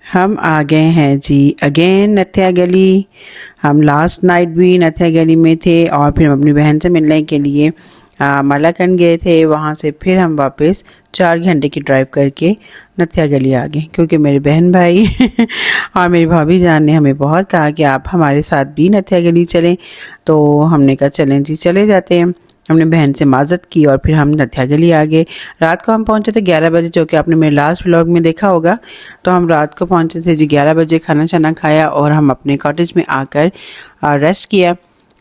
हम आ गए हैं जी अगेन नत्या गली। हम लास्ट नाइट भी नत्या गली में थे और फिर हम अपनी बहन से मिलने के लिए मलाकंड गए थे। वहाँ से फिर हम वापस 4 घंटे की ड्राइव करके नत्या गली आ गए, क्योंकि मेरे बहन भाई और मेरी भाभी जान ने हमें बहुत कहा कि आप हमारे साथ भी नत्या गली चलें। तो हमने कहा चलें जी, चले जाते हैं। हमने बहन से माजत की और फिर हम नत्या गली आ गए। रात को हम पहुंचे थे 11 बजे, जो कि आपने मेरे लास्ट व्लॉग में देखा होगा। तो हम रात को पहुंचे थे जी 11 बजे, खाना शाना खाया और हम अपने कॉटेज में आकर रेस्ट किया।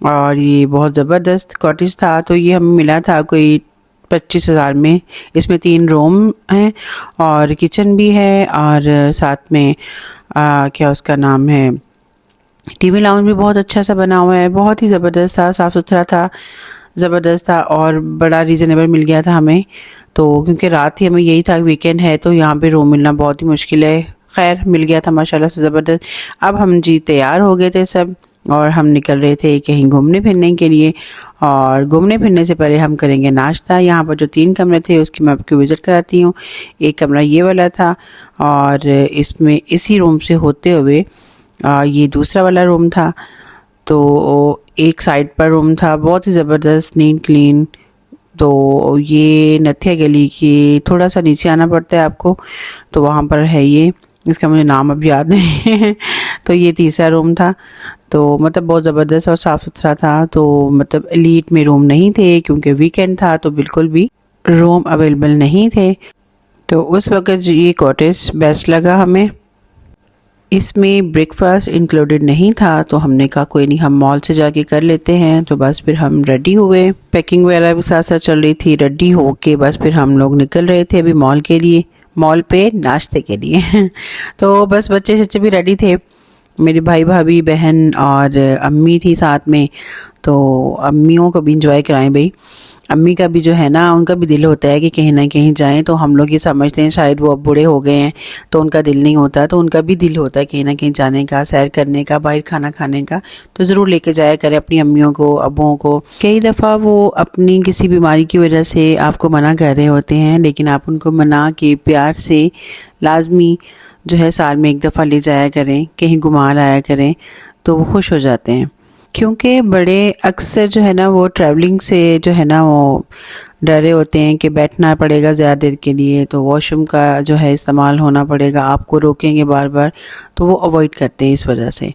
और ये बहुत ज़बरदस्त कॉटेज था। तो ये हमें मिला था कोई 25,000 में। इसमें 3 रूम हैं और किचन भी है और साथ में क्या उसका नाम है, टीवी लाउंज भी बहुत अच्छा सा बना हुआ है। बहुत ही ज़बरदस्त था, साफ़ सुथरा था, ज़बरदस्त था और बड़ा रीज़नेबल मिल गया था हमें। तो क्योंकि रात ही हमें यही था, वीकेंड है तो यहाँ पे रूम मिलना बहुत ही मुश्किल है। खैर मिल गया था माशाल्लाह से ज़बरदस्त। अब हम जी तैयार हो गए थे सब और हम निकल रहे थे कहीं घूमने फिरने के लिए। और घूमने फिरने से पहले हम करेंगे नाश्ता। यहाँ पर जो 3 कमरे थे उसकी मैं आपको विज़िट कराती हूँ। एक कमरा ये वाला था और इसमें इसी रूम से होते हुए ये दूसरा वाला रूम था। तो एक साइड पर रूम था, बहुत ही ज़बरदस्त नीट क्लीन। तो ये नत्या गली की थोड़ा सा नीचे आना पड़ता है आपको, तो वहाँ पर है ये, इसका मुझे नाम अब याद नहीं है। तो ये तीसरा रूम था। तो मतलब बहुत ज़बरदस्त और साफ़ सुथरा था। तो मतलब एलीट में रूम नहीं थे क्योंकि वीकेंड था, तो बिल्कुल भी रूम अवेलेबल नहीं थे। तो उस वक्त ये कॉटेज बेस्ट लगा हमें। इसमें ब्रेकफास्ट इंक्लूडेड नहीं था, तो हमने कहा कोई नहीं, हम मॉल से जाके कर लेते हैं। तो बस फिर हम रेडी हुए, पैकिंग वगैरह भी साथ साथ चल रही थी। रेडी होके बस फिर हम लोग निकल रहे थे अभी मॉल के लिए, मॉल पे नाश्ते के लिए। तो बस बच्चे सच्चे भी रेडी थे, मेरे भाई भाभी बहन और अम्मी थी साथ में। तो अम्मियों को भी इंजॉय कराएं भाई। अम्मी का भी जो है ना, उनका भी दिल होता है कि कहीं ना कहीं जाएं। तो हम लोग ये समझते हैं शायद वो अब बूढ़े हो गए हैं तो उनका दिल नहीं होता, तो उनका भी दिल होता है कहीं ना कहीं जाने का, सैर करने का, बाहर खाना खाने का। तो ज़रूर लेके जाया करें अपनी अम्मियों को, अब्बुओं को। कई दफ़ा वो अपनी किसी बीमारी की वजह से आपको मना कर रहे होते हैं, लेकिन आप उनको मना के प्यार से लाजमी जो है साल में एक दफ़ा ले जाया करें, कहीं घुमा लाया करें, तो वो खुश हो जाते हैं। क्योंकि बड़े अक्सर जो है ना वो ट्रैवलिंग से जो है ना वो डरे होते हैं कि बैठना पड़ेगा ज़्यादा देर के लिए, तो वॉशरूम का जो है इस्तेमाल होना पड़ेगा, आपको रोकेंगे बार बार, तो वो अवॉइड करते हैं इस वजह से।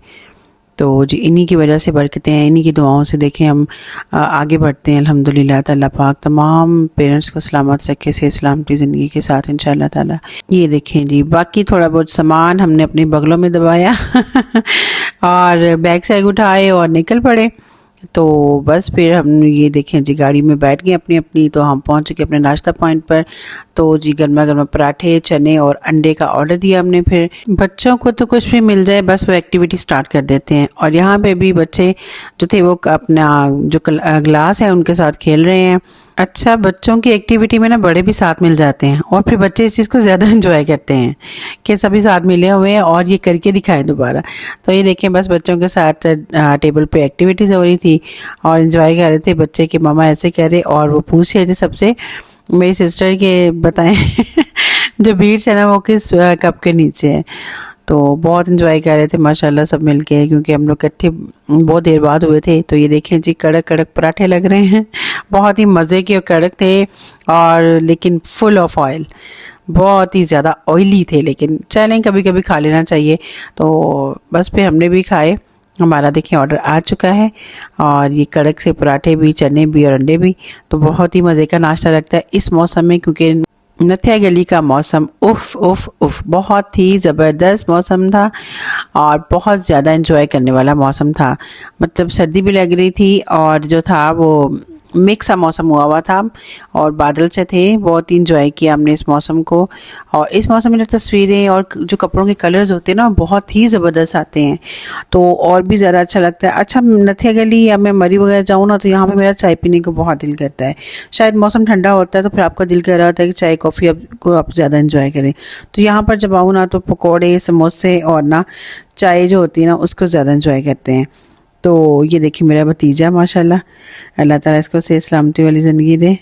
तो जी इन्हीं की वजह से बरकतें हैं, इन्हीं की दुआओं से देखें हम आगे बढ़ते हैं अल्हम्दुलिल्लाह। ताला पाक तमाम पेरेंट्स को सलामत रखे, से सलामती ज़िंदगी के साथ इंशाल्लाह ताला। ये देखें जी, बाकी थोड़ा बहुत सामान हमने अपने बगलों में दबाया और बैग सैग उठाए और निकल पड़े। तो बस फिर हम ये देखें जी गाड़ी में बैठ गए अपनी अपनी। तो हम पहुंच चुके अपने नाश्ता पॉइंट पर। तो जी गर्मा गर्मा पराठे, चने और अंडे का ऑर्डर दिया हमने। फिर बच्चों को तो कुछ भी मिल जाए बस वो एक्टिविटी स्टार्ट कर देते हैं। और यहाँ पे भी बच्चे जो थे वो अपना जो ग्लास है उनके साथ खेल रहे हैं। अच्छा, बच्चों की एक्टिविटी में ना बड़े भी साथ मिल जाते हैं और फिर बच्चे इस चीज़ को ज़्यादा एंजॉय करते हैं कि सभी साथ मिले हुए हैं और ये करके दिखाएं दोबारा। तो ये देखें बस बच्चों के साथ टेबल पे एक्टिविटीज़ हो रही थी और एंजॉय कर रहे थे बच्चे कि मामा ऐसे करे। और वो पूछ रहे थे सबसे, मेरी सिस्टर के बताएं जो बीट्स है ना वो किस कप के नीचे है। तो बहुत इंजॉय कर रहे थे माशाल्लाह सब मिलके, क्योंकि हम लोग इकट्ठे बहुत देर बाद हुए थे। तो ये देखें जी कड़क कड़क पराठे लग रहे हैं, बहुत ही मज़े के और कड़क थे और लेकिन फुल ऑफ ऑयल, बहुत ही ज़्यादा ऑयली थे, लेकिन चलें कभी कभी खा लेना चाहिए। तो बस फिर हमने भी खाए। हमारा देखें ऑर्डर आ चुका है और ये कड़क से पराठे भी, चने भी और अंडे भी। तो बहुत ही मज़े का नाश्ता लगता है इस मौसम में, क्योंकि नत्या गली का मौसम उफ उफ उफ बहुत ही ज़बरदस्त मौसम था और बहुत ज़्यादा एंजॉय करने वाला मौसम था। मतलब सर्दी भी लग रही थी और जो था वो मिक्स सा मौसम हुआ था और बादल से थे। बहुत ही इंजॉय किया हमने इस मौसम को। और इस मौसम में जो तस्वीरें और जो कपड़ों के कलर्स होते हैं ना बहुत ही ज़बरदस्त आते हैं, तो और भी ज़रा अच्छा लगता है। अच्छा, नत्या गली या मैं मरी वगैरह जाऊँ ना तो यहाँ पे मेरा चाय पीने को बहुत दिल करता है। शायद मौसम ठंडा होता है तो फिर आपका दिल कर रहा होता है कि चाय कॉफ़ी को आप ज़्यादा इंजॉय करें। तो यहाँ पर जब आऊँ ना तो पकौड़े, समोसे और ना चाय जो होती है ना उसको ज़्यादा इंजॉय करते हैं। तो ये देखिए मेरा भतीजा माशाल्लाह, अल्लाह ताला इसको सही सलामती वाली ज़िंदगी दे।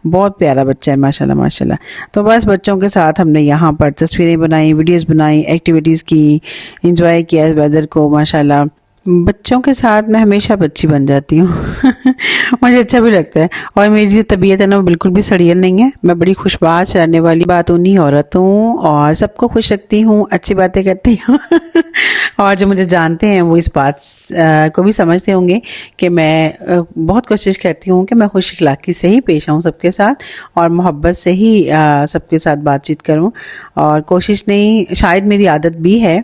बहुत प्यारा बच्चा है माशाल्लाह माशाल्लाह। तो बस बच्चों के साथ हमने यहाँ पर तस्वीरें बनाई, वीडियोस बनाई, एक्टिविटीज़ की, एंजॉय किया इस वेदर को माशाल्लाह। बच्चों के साथ मैं हमेशा बच्ची बन जाती हूँ मुझे अच्छा भी लगता है। और मेरी जो तबीयत है ना वो बिल्कुल भी सड़ियल नहीं है। मैं बड़ी खुशबाश रहने वाली बातूनी औरत हूँ और सबको खुश रखती हूँ, अच्छी बातें करती हूँ और जो मुझे जानते हैं वो इस बात को भी समझते होंगे कि मैं बहुत कोशिश करती हूँ कि मैं खुश अखलाक़ी से ही पेश आऊँ सबके साथ और मोहब्बत से ही सबके साथ बातचीत करूँ। और कोशिश नहीं, शायद मेरी आदत भी है।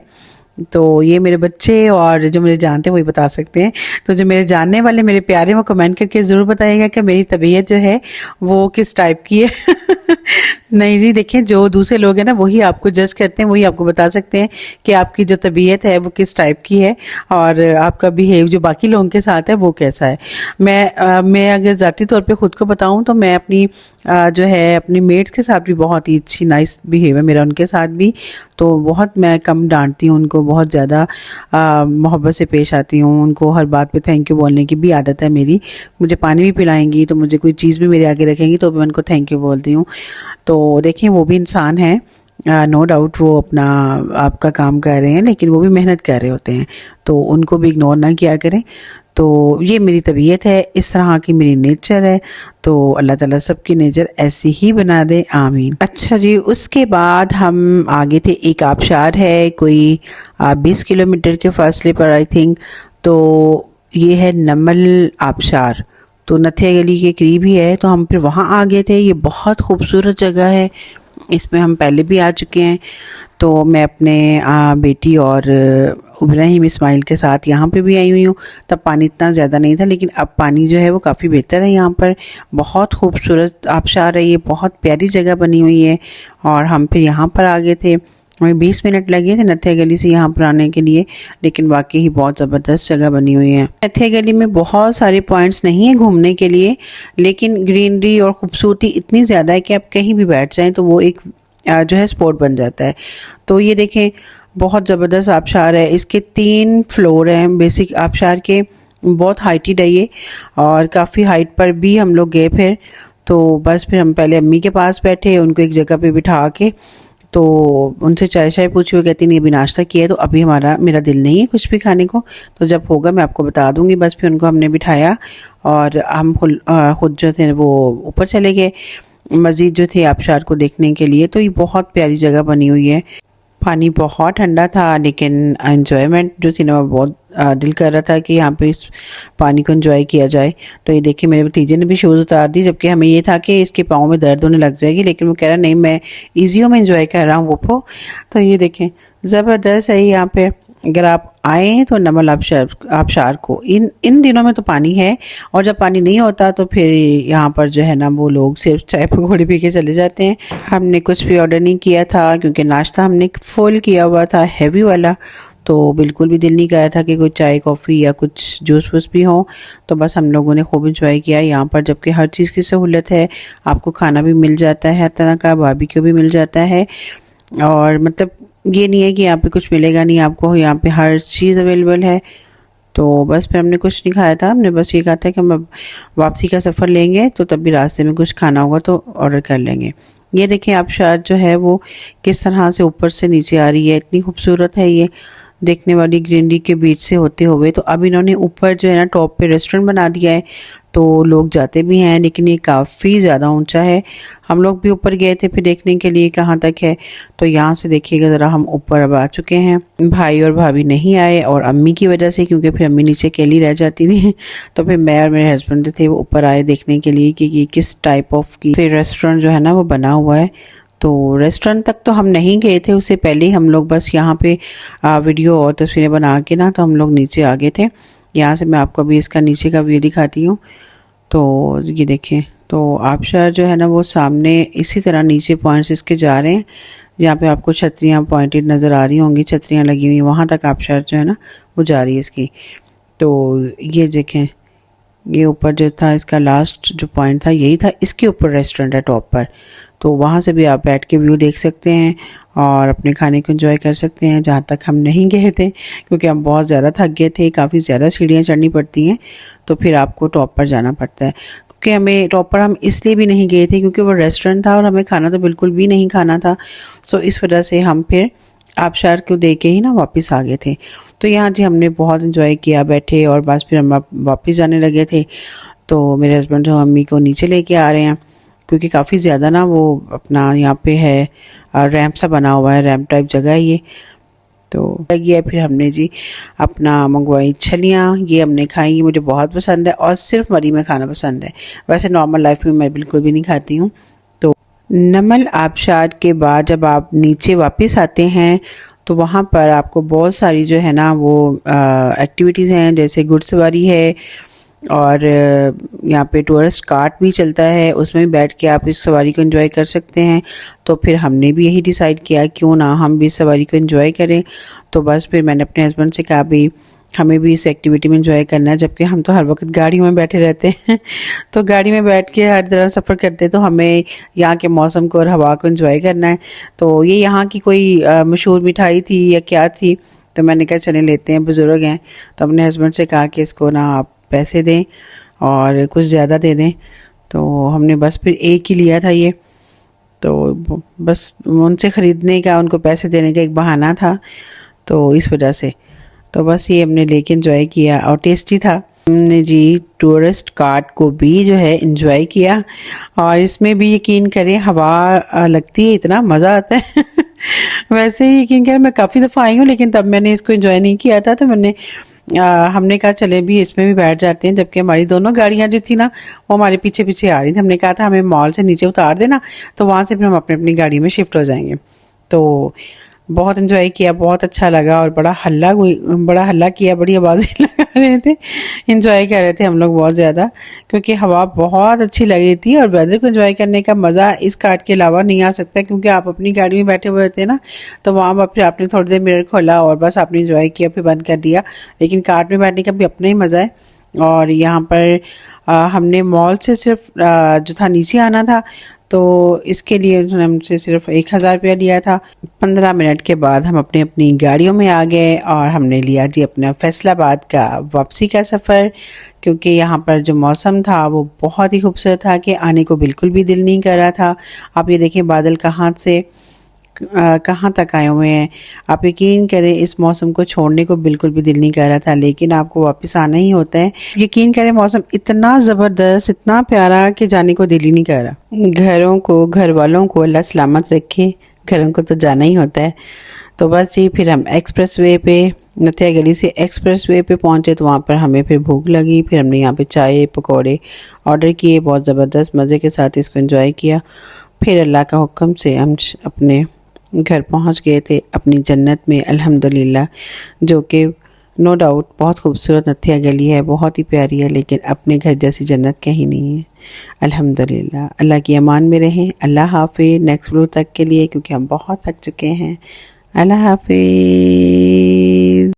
तो ये मेरे बच्चे और जो मुझे जानते हैं वही बता सकते हैं। तो जो मेरे जानने वाले मेरे प्यारे, वो कमेंट करके ज़रूर बताइएगा कि मेरी तबीयत जो है वो किस टाइप की है नहीं जी, देखिए जो दूसरे लोग हैं ना वही आपको जज करते हैं, वही आपको बता सकते हैं कि आपकी जो तबीयत है वो किस टाइप की है और आपका बिहेव जो बाकी लोगों के साथ है वो कैसा है। मैं अगर ज़ाती तौर पे ख़ुद को बताऊं तो मैं अपनी जो है अपनी मेट्स के साथ भी बहुत ही अच्छी नाइस बिहेव है मेरा उनके साथ भी। तो बहुत मैं कम डांटती हूँ उनको, बहुत ज़्यादा मोहब्बत से पेश आती हूँ। उनको हर बात पे थैंक यू बोलने की भी आदत है मेरी। मुझे पानी भी पिलाएंगी तो मुझे कोई चीज़ भी मेरे आगे रखेंगी तो मैं उनको थैंक यू बोलती हूँ। तो देखिए वो भी इंसान है, नो डाउट वो अपना आपका काम कर रहे हैं लेकिन वो भी मेहनत कर रहे होते हैं, तो उनको भी इग्नोर ना किया करें। तो ये मेरी तबीयत है, इस तरह की मेरी नेचर है। तो अल्लाह ताला सबकी नेचर ऐसी ही बना दे, आमीन। अच्छा जी, उसके बाद हम आगे थे, एक आबशार है कोई 20 किलोमीटर के फासले पर आई थिंक। तो ये है नमल आबशार, तो नथिया गली के करीब ही है। तो हम फिर वहाँ आ गए थे। ये बहुत खूबसूरत जगह है, इसमें हम पहले भी आ चुके हैं। तो मैं अपने बेटी और इब्राहिम इस्माइल के साथ यहाँ पे भी आई हुई हूँ। तब पानी इतना ज़्यादा नहीं था लेकिन अब पानी जो है वो काफ़ी बेहतर है यहाँ पर। बहुत खूबसूरत आबशार है ये, बहुत प्यारी जगह बनी हुई है। और हम फिर यहाँ पर आ गए थे, हमें 20 मिनट लगे थे नथिया गली से यहाँ पर आने के लिए, लेकिन वाकई ही बहुत ज़बरदस्त जगह बनी हुई है। नथिया गली में बहुत सारे पॉइंट्स नहीं है घूमने के लिए, लेकिन ग्रीनरी और खूबसूरती इतनी ज़्यादा है कि आप कहीं भी बैठ जाएं तो वो एक जो है स्पॉट बन जाता है। तो ये देखें बहुत ज़बरदस्त आबशार है, इसके 3 फ्लोर हैं बेसिक आबशार के, बहुत हाइटेड है ये और काफ़ी हाइट पर भी हम लोग गए फिर। तो बस फिर हम पहले अम्मी के पास बैठे, उनको एक जगह पे बिठा के तो उनसे चाय शाय पूछी, वो कहती नहीं अभी नाश्ता किया है तो अभी मेरा दिल नहीं है कुछ भी खाने को, तो जब होगा मैं आपको बता दूंगी। बस फिर उनको हमने बिठाया और हम खुद जो थे वो ऊपर चले गए मस्जिद जो थे आबशार को देखने के लिए। तो ये बहुत प्यारी जगह बनी हुई है। पानी बहुत ठंडा था लेकिन एंजॉयमेंट जो थी ना बहुत दिल कर रहा था कि यहाँ पे इस पानी को एंजॉय किया जाए। तो ये देखिए मेरे भतीजे ने भी शूज़ उतार दी, जबकि हमें ये था कि इसके पाँव में दर्द होने लग जाएगी, लेकिन वो कह रहा नहीं मैं ईजियों में एंजॉय कर रहा हूँ वो। तो ये देखें ज़बरदस्त है यहाँ पे। अगर आप आए तो नमल आबशार को इन दिनों में तो पानी है, और जब पानी नहीं होता तो फिर यहाँ पर जो है ना वो लोग सिर्फ चाय पकौड़े पी के चले जाते हैं। हमने कुछ भी ऑर्डर नहीं किया था क्योंकि नाश्ता हमने फुल किया हुआ था हैवी वाला, तो बिल्कुल भी दिल नहीं कर रहा था कि कोई चाय कॉफ़ी या कुछ जूस वूस भी हो। तो बस हम लोगों ने खूब इंजॉय किया यहाँ पर, जबकि हर चीज़ की सहूलत है, आपको खाना भी मिल जाता है हर तरह का, बारबेक्यू भी मिल जाता है। और मतलब ये नहीं है कि यहाँ पे कुछ मिलेगा नहीं आपको, यहाँ पे हर चीज़ अवेलेबल है। तो बस फिर हमने कुछ नहीं खाया था, हमने बस ये कहा था कि हम अब वापसी का सफ़र लेंगे तो तब भी रास्ते में कुछ खाना होगा तो ऑर्डर कर लेंगे। ये देखें आबशार जो है वो किस तरह से ऊपर से नीचे आ रही है, इतनी खूबसूरत है ये देखने वाली, ग्रीनरी के बीच से होते हुए। तो अब इन्होंने ऊपर जो है ना टॉप पे रेस्टोरेंट बना दिया है, तो लोग जाते भी हैं, लेकिन ये काफ़ी ज़्यादा ऊंचा है। हम लोग भी ऊपर गए थे फिर देखने के लिए कहाँ तक है। तो यहाँ से देखिएगा ज़रा, हम ऊपर अब आ चुके हैं। भाई और भाभी नहीं आए और अम्मी की वजह से, क्योंकि फिर अम्मी नीचे अकेली रह जाती थी। तो फिर मैं और मेरे हस्बैंड थे वो ऊपर आए देखने के लिए कि किस टाइप ऑफ की रेस्टोरेंट जो है ना वो बना हुआ है। तो रेस्टोरेंट तक तो हम नहीं गए थे, उससे पहले हम लोग बस यहाँ पे वीडियो और तस्वीरें बना के ना तो हम लोग नीचे आ गए थे। यहाँ से मैं आपको अभी इसका नीचे का व्यू दिखाती हूँ। तो ये देखें, तो आबशार जो है ना वो सामने इसी तरह नीचे पॉइंट्स इसके जा रहे हैं, जहाँ पे आपको छतरियाँ पॉइंटेड नज़र आ रही होंगी, छतरियाँ लगी हुई हैं, वहाँ तक आबशार जो है ना वो जा रही है इसकी। तो ये देखें, ये ऊपर जो था इसका लास्ट जो पॉइंट था यही था, इसके ऊपर रेस्टोरेंट है टॉप पर। तो वहाँ से भी आप बैठ के व्यू देख सकते हैं और अपने खाने को एंजॉय कर सकते हैं। जहाँ तक हम नहीं गए थे क्योंकि हम बहुत ज़्यादा थक गए थे, काफ़ी ज़्यादा सीढ़ियाँ चढ़नी पड़ती हैं, तो फिर आपको टॉप पर जाना पड़ता है। क्योंकि हमें प्रॉपर हम इसलिए भी नहीं गए थे क्योंकि वो रेस्टोरेंट था और हमें खाना तो बिल्कुल भी नहीं खाना था। सो इस वजह से हम फिर आबशार को देख के ही ना वापस आ गए थे। तो यहाँ जी हमने बहुत इन्जॉय किया बैठे, और बस फिर हम वापस जाने लगे थे। तो मेरे हस्बैंड जो मम्मी को नीचे लेके आ रहे हैं क्योंकि काफ़ी ज़्यादा ना वो अपना यहाँ पे है रैंप सा बना हुआ है, रैंप टाइप जगह है ये। तो लगी है फिर हमने जी अपना मंगवाई छलियाँ, ये हमने खाई, ये मुझे बहुत पसंद है और सिर्फ मरी में खाना पसंद है। वैसे नॉर्मल लाइफ में मैं बिल्कुल भी नहीं खाती हूँ। तो नमल आबशार के बाद जब आप नीचे वापस आते हैं तो वहाँ पर आपको बहुत सारी जो है ना वो एक्टिविटीज़ हैं, जैसे घुड़सवारी है और यहाँ पे टूरिस्ट कार्ट भी चलता है, उसमें भी बैठ के आप इस सवारी को एंजॉय कर सकते हैं। तो फिर हमने भी यही डिसाइड किया क्यों ना हम भी इस सवारी को एंजॉय करें। तो बस फिर मैंने अपने हस्बैंड से कहा भी हमें भी इस एक्टिविटी में एंजॉय करना है, जबकि हम तो हर वक्त गाड़ी में बैठे रहते हैं तो गाड़ी में बैठ के हर तरह सफ़र करते, तो हमें यहाँ के मौसम को और हवा को एंजॉय करना है। तो ये यहाँ की कोई मशहूर मिठाई थी या क्या थी, तो मैंने कहा चले लेते हैं, बुज़ुर्ग हैं। तो अपने हस्बैंड से कहा कि इसको ना आप पैसे दें और कुछ ज़्यादा दे दें। तो हमने बस फिर एक ही लिया था ये, तो बस उनसे ख़रीदने का, उनको पैसे देने का एक बहाना था, तो इस वजह से तो बस ये हमने लेके एंजॉय किया और टेस्टी था। हमने जी टूरिस्ट कार्ट को भी जो है एंजॉय किया, और इसमें भी यकीन करें हवा लगती है, इतना मज़ा आता है वैसे ही यकीन करें मैं काफ़ी दफ़ा आई हूँ, लेकिन तब मैंने इसको एंजॉय नहीं किया था। तो हमने कहा चले भी इसमें भी बैठ जाते हैं, जबकि हमारी दोनों गाड़ियाँ जो थी ना वो हमारे पीछे पीछे आ रही थी। हमने कहा था हमें मॉल से नीचे उतार देना, तो वहाँ से फिर हम अपनी अपनी गाड़ी में शिफ्ट हो जाएंगे। तो बहुत एंजॉय किया, बहुत अच्छा लगा, और बड़ा हल्ला किया, बड़ी आवाज़ें लगा रहे थे, एंजॉय कर रहे थे हम लोग बहुत ज़्यादा, क्योंकि हवा बहुत अच्छी लग रही थी। और वेदर को एंजॉय करने का मज़ा इस कार्ट के अलावा नहीं आ सकता, क्योंकि आप अपनी गाड़ी में बैठे हुए होते हैं ना, तो वहाँ पर फिर आपने थोड़ी देर मिरर खोला और बस आपने एंजॉय किया, फिर बंद कर दिया। लेकिन कार्ट में बैठने का भी अपना ही मज़ा है। और यहाँ पर हमने मॉल से सिर्फ जो था नीचे आना था, तो इसके लिए उन्होंने हमसे सिर्फ 1000 रुपया लिया था। 15 मिनट के बाद हम अपनी अपनी गाड़ियों में आ गए और हमने लिया जी अपना फैसलाबाद का वापसी का सफ़र, क्योंकि यहाँ पर जो मौसम था वो बहुत ही खूबसूरत था कि आने को बिल्कुल भी दिल नहीं कर रहा था। आप ये देखें बादल कहाँ से कहाँ तक आए हुए हैं। आप यकीन करें इस मौसम को छोड़ने को बिल्कुल भी दिल नहीं कर रहा था, लेकिन आपको वापस आना ही होता है। यकीन करें मौसम इतना ज़बरदस्त, इतना प्यारा कि जाने को दिल ही नहीं कर रहा। घरों को, घर वालों को अल्लाह सलामत रखे, घरों को तो जाना ही होता है। तो बस ये फिर हम एक्सप्रेस वे पे, नथिया गली से एक्सप्रेस वे पे पहुँचे, तो वहाँ पर हमें फिर भूख लगी। फिर हमने यहाँ पे चाय पकौड़े ऑर्डर किए, बहुत ज़बरदस्त मज़े के साथ इसको एंजॉय किया। फिर अल्लाह का हुक्म से हम अपने घर पहुंच गए थे अपनी जन्नत में अल्हम्दुलिल्लाह, जो कि नो डाउट बहुत खूबसूरत नथिया गली है, बहुत ही प्यारी है, लेकिन अपने घर जैसी जन्नत कहीं नहीं है अल्हम्दुलिल्लाह। अल्लाह की अमान में रहें। अल्लाह हाफिज़। नेक्स्ट व्लॉग तक के लिए, क्योंकि हम बहुत थक चुके हैं। अल्लाह हाफिज़।